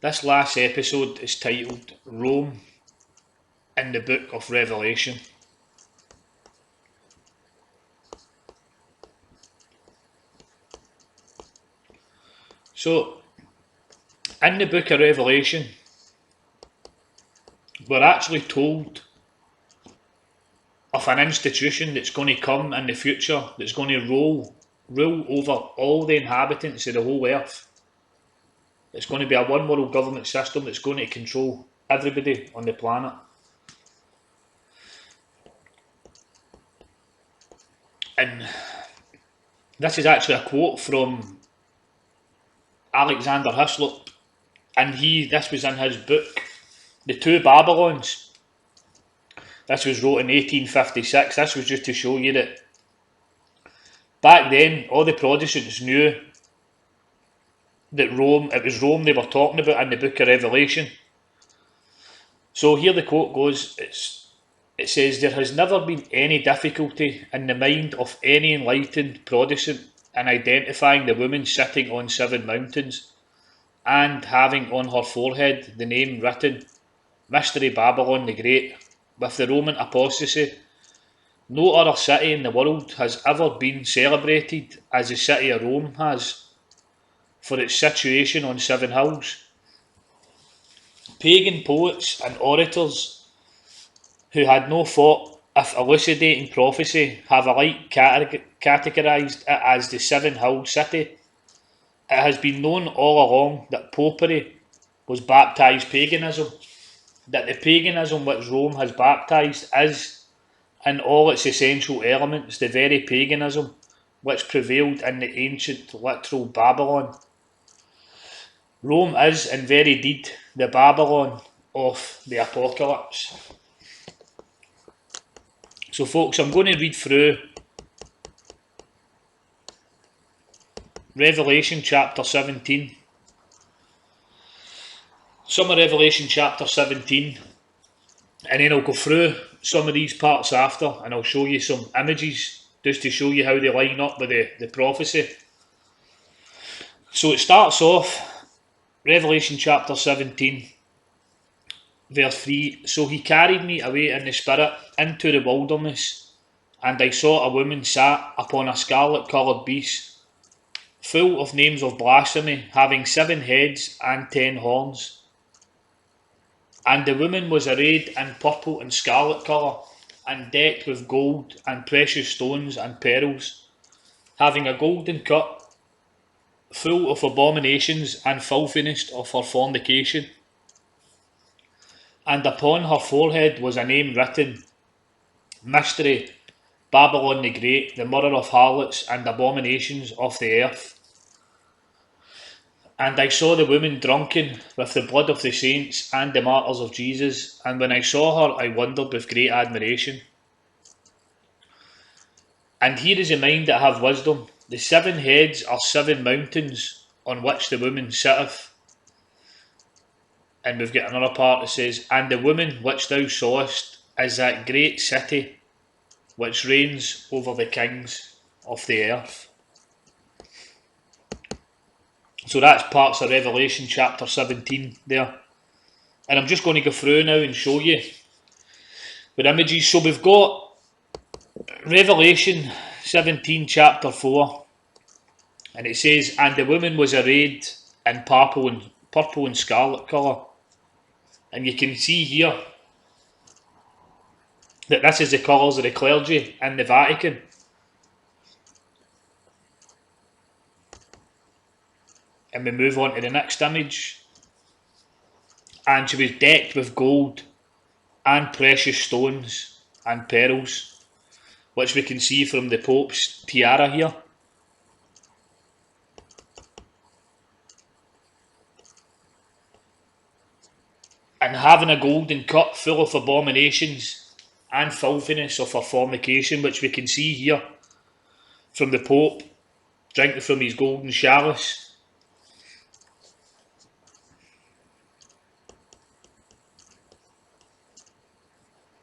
This last episode is titled Rome in the Book of Revelation. So, in the Book of Revelation, we're actually told of an institution that's going to come in the future, that's going to rule over all the inhabitants of the whole earth. It's going to be a one world government system that's going to control everybody on the planet. And this is actually a quote from Alexander Hislop, and this was in his book, The Two Babylons. This was wrote in 1856. This was just to show you that back then all the Protestants knew that it was Rome they were talking about in the Book of Revelation. So here the quote goes, it says, "There has never been any difficulty in the mind of any enlightened Protestant in identifying the woman sitting on 7 mountains and having on her forehead the name written, Mystery Babylon the Great, with the Roman apostasy. No other city in the world has ever been celebrated as the city of Rome has, for its situation on 7 hills. Pagan poets and orators who had no thought of elucidating prophecy have alike categorised it as the 7 hill city. It has been known all along that popery was baptised paganism, that the paganism which Rome has baptised is, in all its essential elements, the very paganism which prevailed in the ancient literal Babylon. Rome is, in very deed, the Babylon of the Apocalypse." So folks, I'm going to read through Revelation chapter 17. Some of Revelation chapter 17, and then I'll go through some of these parts after, and I'll show you some images just to show you how they line up with the prophecy. So it starts off, Revelation chapter 17, verse 3. "So he carried me away in the spirit into the wilderness, and I saw a woman sat upon a scarlet-coloured beast, full of names of blasphemy, having 7 heads and 10 horns. And the woman was arrayed in purple and scarlet colour, and decked with gold and precious stones and pearls, having a golden cup full of abominations and filthiness of her fornication. And upon her forehead was a name written, Mystery, Babylon the Great, the mother of harlots and abominations of the earth. And I saw the woman drunken with the blood of the saints and the martyrs of Jesus, and when I saw her I wondered with great admiration. And here is a mind that have wisdom. The 7 heads are 7 mountains on which the woman sitteth." And we've got another part that says, "And the woman which thou sawest is that great city which reigns over the kings of the earth." So that's parts of Revelation chapter 17 there. And I'm just going to go through now and show you with images. So we've got Revelation 17 chapter 4, and it says, "And the woman was arrayed in purple and scarlet colour." And you can see here that this is the colours of the clergy in the Vatican. And we move on to the next image. "And she was decked with gold and precious stones and pearls," which we can see from the Pope's tiara here. "And having a golden cup full of abominations and filthiness of her fornication," which we can see here from the Pope drinking from his golden chalice.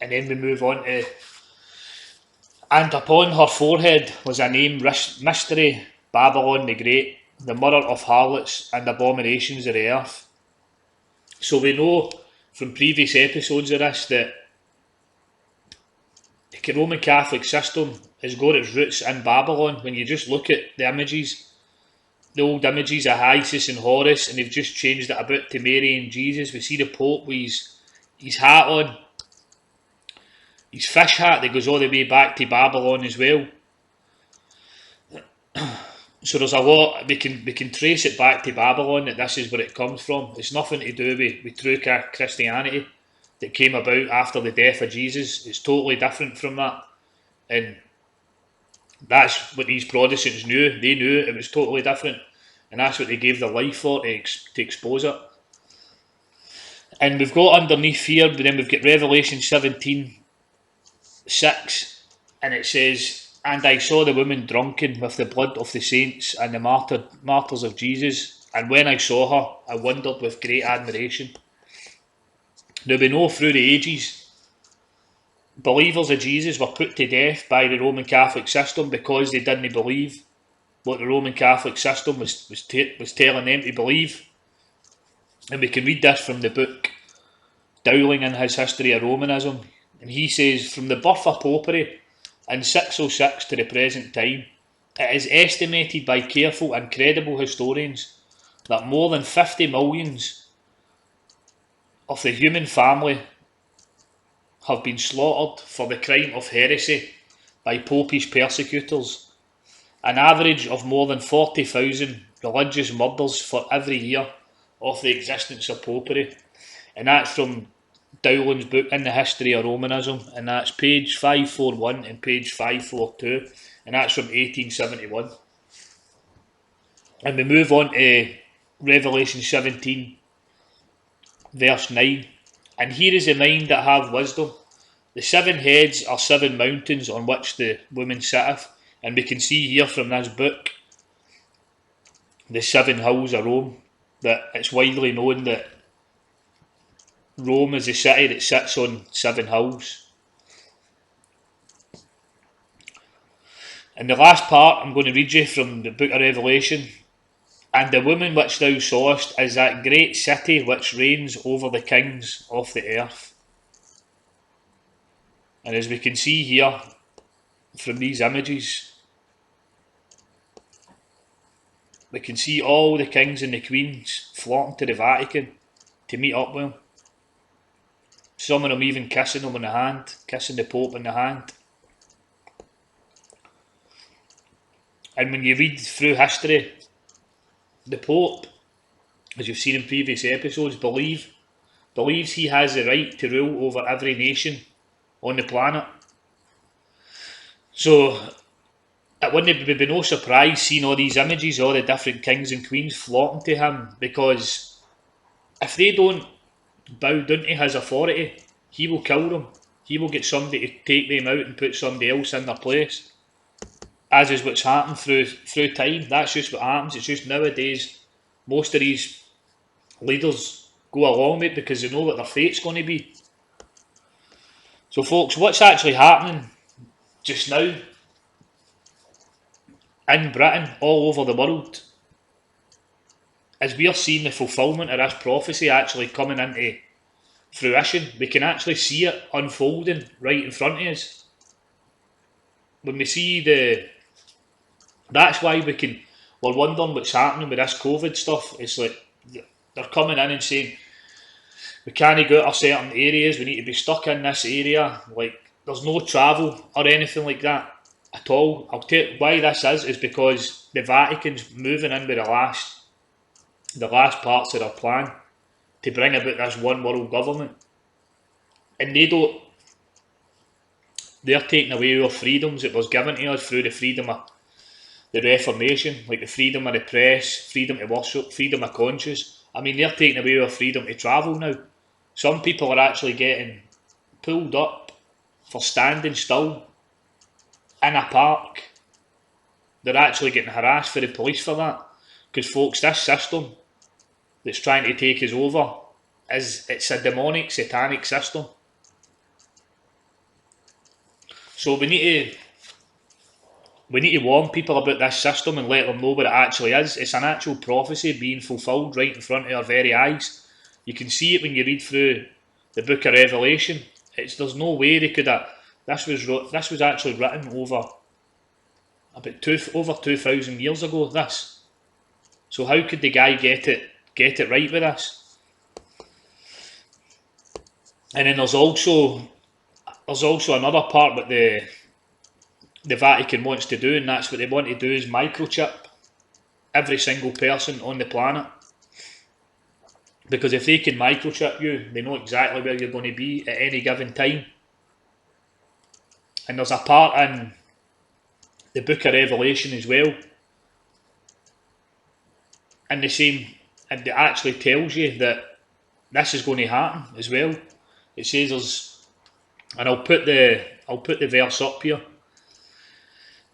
And then we move on to, "And upon her forehead was a name, Mystery, Babylon the Great, the mother of harlots and abominations of the earth. So we know from previous episodes of this that the Roman Catholic system has got its roots in Babylon. When you just look at the images, the old images of Isis and Horus, and they've just changed it a bit to Mary and Jesus. We see the Pope with his hat on, his fish hat that goes all the way back to Babylon as well. So there's a lot we can trace it back to Babylon, that this is where it comes from. It's nothing to do with true Christianity that came about after the death of Jesus. It's totally different from that, and that's what these Protestants knew. They knew it was totally different, and that's what they gave their life for, to expose it. And we've got underneath here, but then we've got Revelation 17:6, and it says, "And I saw the woman drunken with the blood of the saints and the martyrs of Jesus, and when I saw her, I wondered with great admiration." Now we know through the ages, believers of Jesus were put to death by the Roman Catholic system because they didn't believe what the Roman Catholic system was telling them to believe. And we can read this from the book Dowling in his History of Romanism, and he says, "From the birth of Popery in 606 to the present time, it is estimated by careful and credible historians that more than 50 millions of the human family have been slaughtered for the crime of heresy by Popish persecutors, an average of more than 40,000 religious murders for every year of the existence of Popery." And that's from Dowling's book In the History of Romanism, and that's page 541 and page 542, and that's from 1871. And we move on to Revelation 17 verse 9, "And here is the mind that have wisdom. The 7 heads are 7 mountains on which the woman sitteth." And we can see here from this book the 7 hills of Rome, that it's widely known that Rome is a city that sits on 7 hills. And the last part I'm going to read you from the book of Revelation. "And the woman which thou sawest is that great city which reigns over the kings of the earth." And as we can see here from these images, we can see all the kings and the queens flocking to the Vatican to meet up with him. Some of them even kissing him on the hand, kissing the Pope on the hand. And when you read through history, the Pope, as you've seen in previous episodes, believes he has the right to rule over every nation on the planet. So it wouldn't be no surprise seeing all these images, all the different kings and queens flocking to him, because if they don't bow down to his authority, he will kill them. He will get somebody to take them out and put somebody else in their place, as is what's happened through time. That's just what happens. It's just nowadays most of these leaders go along with it because they know what their fate's going to be. So folks, what's actually happening just now in Britain, all over the world, as we are seeing the fulfilment of this prophecy actually coming into fruition. We can actually see it unfolding right in front of us. When we see that's why we're wondering what's happening with this COVID stuff. It's like they're coming in and saying we can't go out of certain areas, we need to be stuck in this area, like there's no travel or anything like that at all. I'll tell you why this is because the Vatican's moving in with the last parts of their plan to bring about this one world government, and they're taking away our freedoms that was given to us through the freedom of the Reformation, like the freedom of the press, freedom to worship, freedom of conscience. I mean, they're taking away our freedom to travel now. Some people are actually getting pulled up for standing still in a park. They're actually getting harassed for the police for that. Because folks, this system that's trying to take us over, it's a demonic, satanic system. So we need to warn people about this system and let them know what it actually is. It's an actual prophecy being fulfilled right in front of our very eyes. You can see it when you read through the Book of Revelation. There's no way they could have. This was actually written over 2,000 years ago. So how could the guy get it right with this? And then there's also another part that the Vatican wants to do, and that's what they want to do is microchip every single person on the planet. Because if they can microchip you, they know exactly where you're going to be at any given time. And there's a part in the Book of Revelation as well, and it actually tells you that this is going to happen as well. It says and I'll put the verse up here.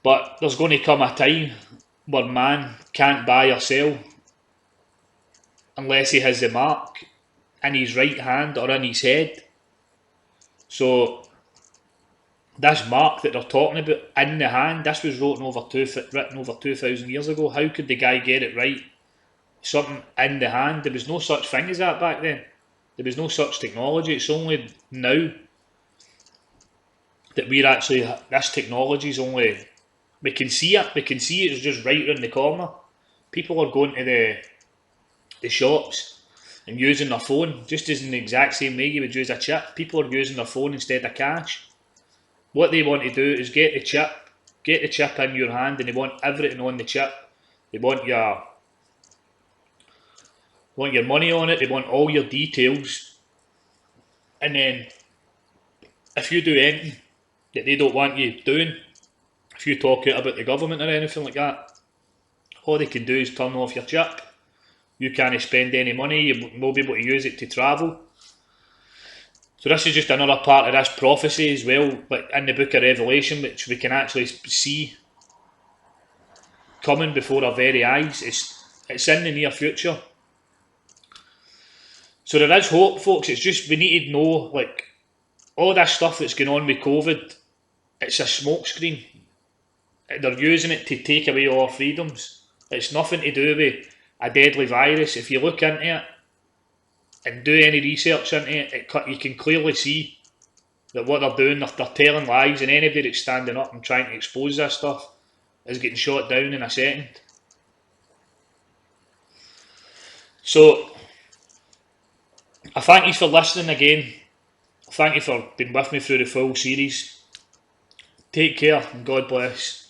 But there's going to come a time where man can't buy or sell unless he has the mark in his right hand or in his head. So this mark that they're talking about in the hand, this was written over 2,000 years ago. How could the guy get it right? Something in the hand. There was no such thing as that back then. There was no such technology. It's only now that this technology is only, we can see it. We can see it's just right around the corner. People are going to the shops and using their phone just as in the exact same way you would use a chip. People are using their phone instead of cash. What they want to do is get the chip in your hand, and they want everything on the chip. They want your money on it. They want all your details. And then if you do anything that they don't want you doing, if you talk out about the government or anything like that, all they can do is turn off your chip. You can't spend any money. You won't be able to use it to travel. So this is just another part of this prophecy as well, like in the Book of Revelation, which we can actually see coming before our very eyes. It's in the near future. So there is hope, folks. It's just we need to know, like, all this stuff that's going on with COVID, it's a smokescreen. They're using it to take away all our freedoms. It's nothing to do with a deadly virus. If you look into it and do any research into it, you can clearly see that what they're doing, they're telling lies, and anybody that's standing up and trying to expose this stuff is getting shot down in a second. So I thank you for listening again. Thank you for being with me through the full series. Take care and God bless.